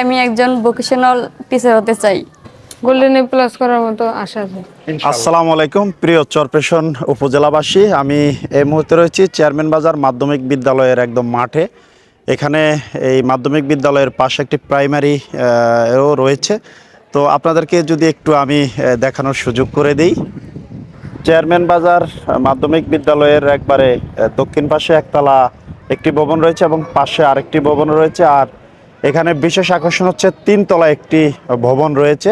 আমি একজন vocational teacher হতে চাই। গোল্ডেন এ প্লাস করার মতো আশা আছে। আসসালামু আলাইকুম প্রিয় চরপেশন উপজেলাবাসী, আমি এই মুহূর্তে রয়েছি চেয়ারম্যান বাজার মাধ্যমিক বিদ্যালয়ের একদম মাঠে। এখানে এই মাধ্যমিক বিদ্যালয়ের পাশে একটি প্রাইমারি ও রয়েছে। তো আপনাদেরকে যদি একটু আমি দেখানোর সুযোগ করে দিই। চেয়ারম্যান বাজার মাধ্যমিক বিদ্যালয়ের একবারে দক্ষিণ পাশে একতলা একটি ভবন রয়েছে এবং পাশে আরেকটি ভবন রয়েছে। আর এখানে বিশেষ আকর্ষণ হচ্ছে তিনতলা একটি ভবন রয়েছে।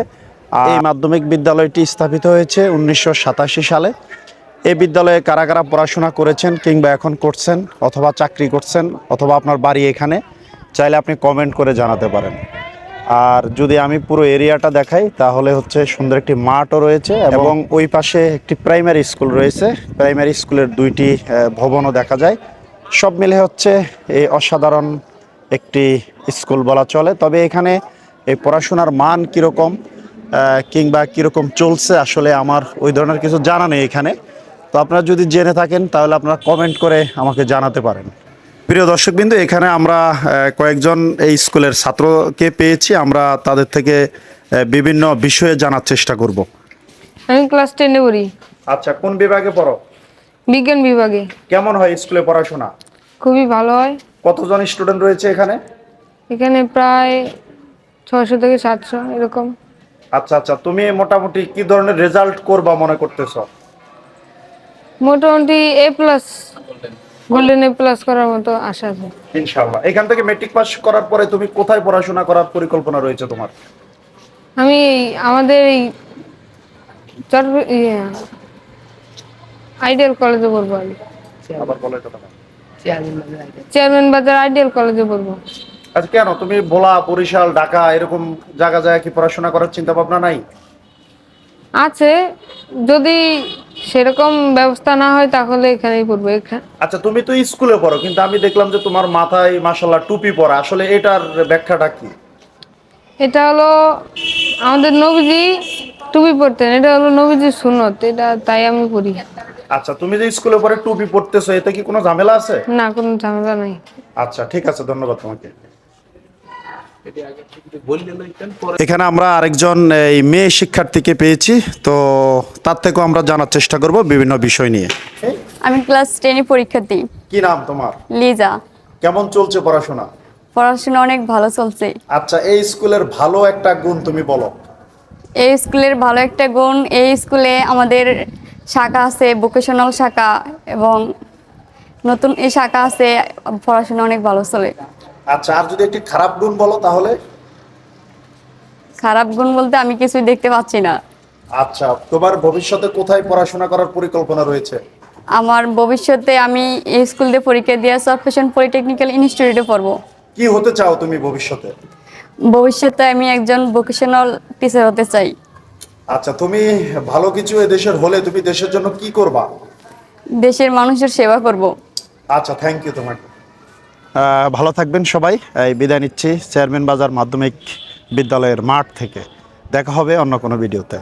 এই মাধ্যমিক বিদ্যালয়টি স্থাপিত হয়েছে 1987 সালে। এই বিদ্যালয়ে কারা কারা পড়াশোনা করেছেন কিংবা এখন করছেন অথবা চাকরি করছেন অথবা আপনার বাড়ি এখানে, চাইলে আপনি কমেন্ট করে জানাতে পারেন। আর যদি আমি পুরো এরিয়াটা দেখাই তাহলে হচ্ছে সুন্দর একটি মাঠও রয়েছে এবং ওই পাশে একটি প্রাইমারি স্কুল রয়েছে। প্রাইমারি স্কুলের দুইটি ভবনও দেখা যায়। সব মিলে হচ্ছে এই অসাধারণ একটি স্কুল বলা চলে। তবে এখানে এই পড়াশোনার মান কীরকম কিংবা কীরকম চলছে আসলে আমার ওই ধরনের কিছু জানা নেই এখানে। তো আপনারা যদি জেনে থাকেন তাহলে আপনারা কমেন্ট করে আমাকে জানাতে পারেন। প্রিয় দর্শকবৃন্দ, এখানে আমরা কয়েকজন এই স্কুলের ছাত্রকে পেয়েছি। আমরা তাদের থেকে বিভিন্ন বিষয়ে জানার চেষ্টা করব। আমি ক্লাস 10 এ পড়ি। আচ্ছা, কোন বিভাগে পড়ো? বিজ্ঞান বিভাগে। কেমন হয় স্কুলে পড়াশোনা? খুবই ভালো হয়। কতজন স্টুডেন্ট রয়েছে এখানে? এখানে প্রায় 600 থেকে 700 এরকম। আচ্ছা আচ্ছা, তুমি মোটামুটি কি ধরনের রেজাল্ট করবা মনে করতেছো? মোটামুটি এ প্লাস, গোল্ডেন এ প্লাস করার মতো আশা আছে। ইনশাআল্লাহ। এখান থেকে মেট্রিক পাস করার পরে তুমি কোথায় পড়াশোনা করার পরিকল্পনা রয়েছে তোমার? আমি আমাদের এই আইডিয়াল কলেজে পড়বো। আমি আবার বলো এটা। চেয়ারম্যান বাজার আইডিয়াল কলেজে পড়বো। আচ্ছা, কেন তুমি ভোলা, বরিশাল, ঢাকা এরকম জায়গা যায় কি পড়াশোনা করার চিন্তা ভাবনা নাই? আছে, যদি সেরকম ব্যবস্থা না হয় তাহলে এখানেই পড়বো। আচ্ছা, তুমি তো স্কুলে পড়ো কিন্তু আমি দেখলাম যে তোমার মাথায় মাশাআল্লাহ টুপি পরা, আসলে এটার ব্যাখ্যাটা কি? এটা হলো আমাদের নবীজি টুপি পরতেন, এটা হলো নবীজির সুন্নত, এটা তাই আমি পড়ি। আচ্ছা, তুমি যে স্কুলে পড়ে টুপি পরতেছো এতে কি কোনো ঝামেলা আছে? না, কোনো ঝামেলা নাই। আচ্ছা ঠিক আছে, ধন্যবাদ তোমাকে। এখানে আমরা আরেকজন এই মেয়ে শিক্ষার্থীকে পেয়েছি, তো তার থেকেও আমরা জানার চেষ্টা করব বিভিন্ন বিষয় নিয়ে। আমি ক্লাস 10 এ পরীক্ষার্থী। কি নাম তোমার? লিজা। কেমন চলছে পড়াশোনা? পড়াশোনা অনেক ভালো চলছে। আচ্ছা, এই স্কুলের ভালো একটা গুণ তুমি বলো। এই স্কুলের ভালো একটা গুণ, এই স্কুলে আমাদের শাখা আছে, ভোকেশনাল শাখা, এবং নতুন এই শাখা আছে, পড়াশোনা অনেক ভালো চলে। আচ্ছা, আর যদি একটি খারাপ গুণ বলো তাহলে? খারাপ গুণ বলতে আমি কিছুই দেখতে পাচ্ছি না। আচ্ছা, তোমার ভবিষ্যতে কোথায় পড়াশোনা করার পরিকল্পনা রয়েছে? আমার ভবিষ্যতে আমি এই স্কুল দিয়ে পরীক্ষা দিয়ে চরপেশন পলিটেকনিক্যাল ইনস্টিটিউটে পড়বো। কি হতে চাও তুমি ভবিষ্যতে? ভবিষ্যতে আমি একজন ভোকেশনাল টিচার হতে চাই। আচ্ছা, তুমি ভালো কিছু এদেশের হলে তুমি দেশের জন্য কি করবা? দেশের মানুষের সেবা করব। আচ্ছা, থ্যাংক ইউ তোমাকে। ভালো থাকবেন সবাই। বিদায় নিচ্ছি চেয়ারম্যান বাজার মাধ্যমিক বিদ্যালয়ের মাঠ থেকে। দেখা হবে অন্য কোনো ভিডিওতে।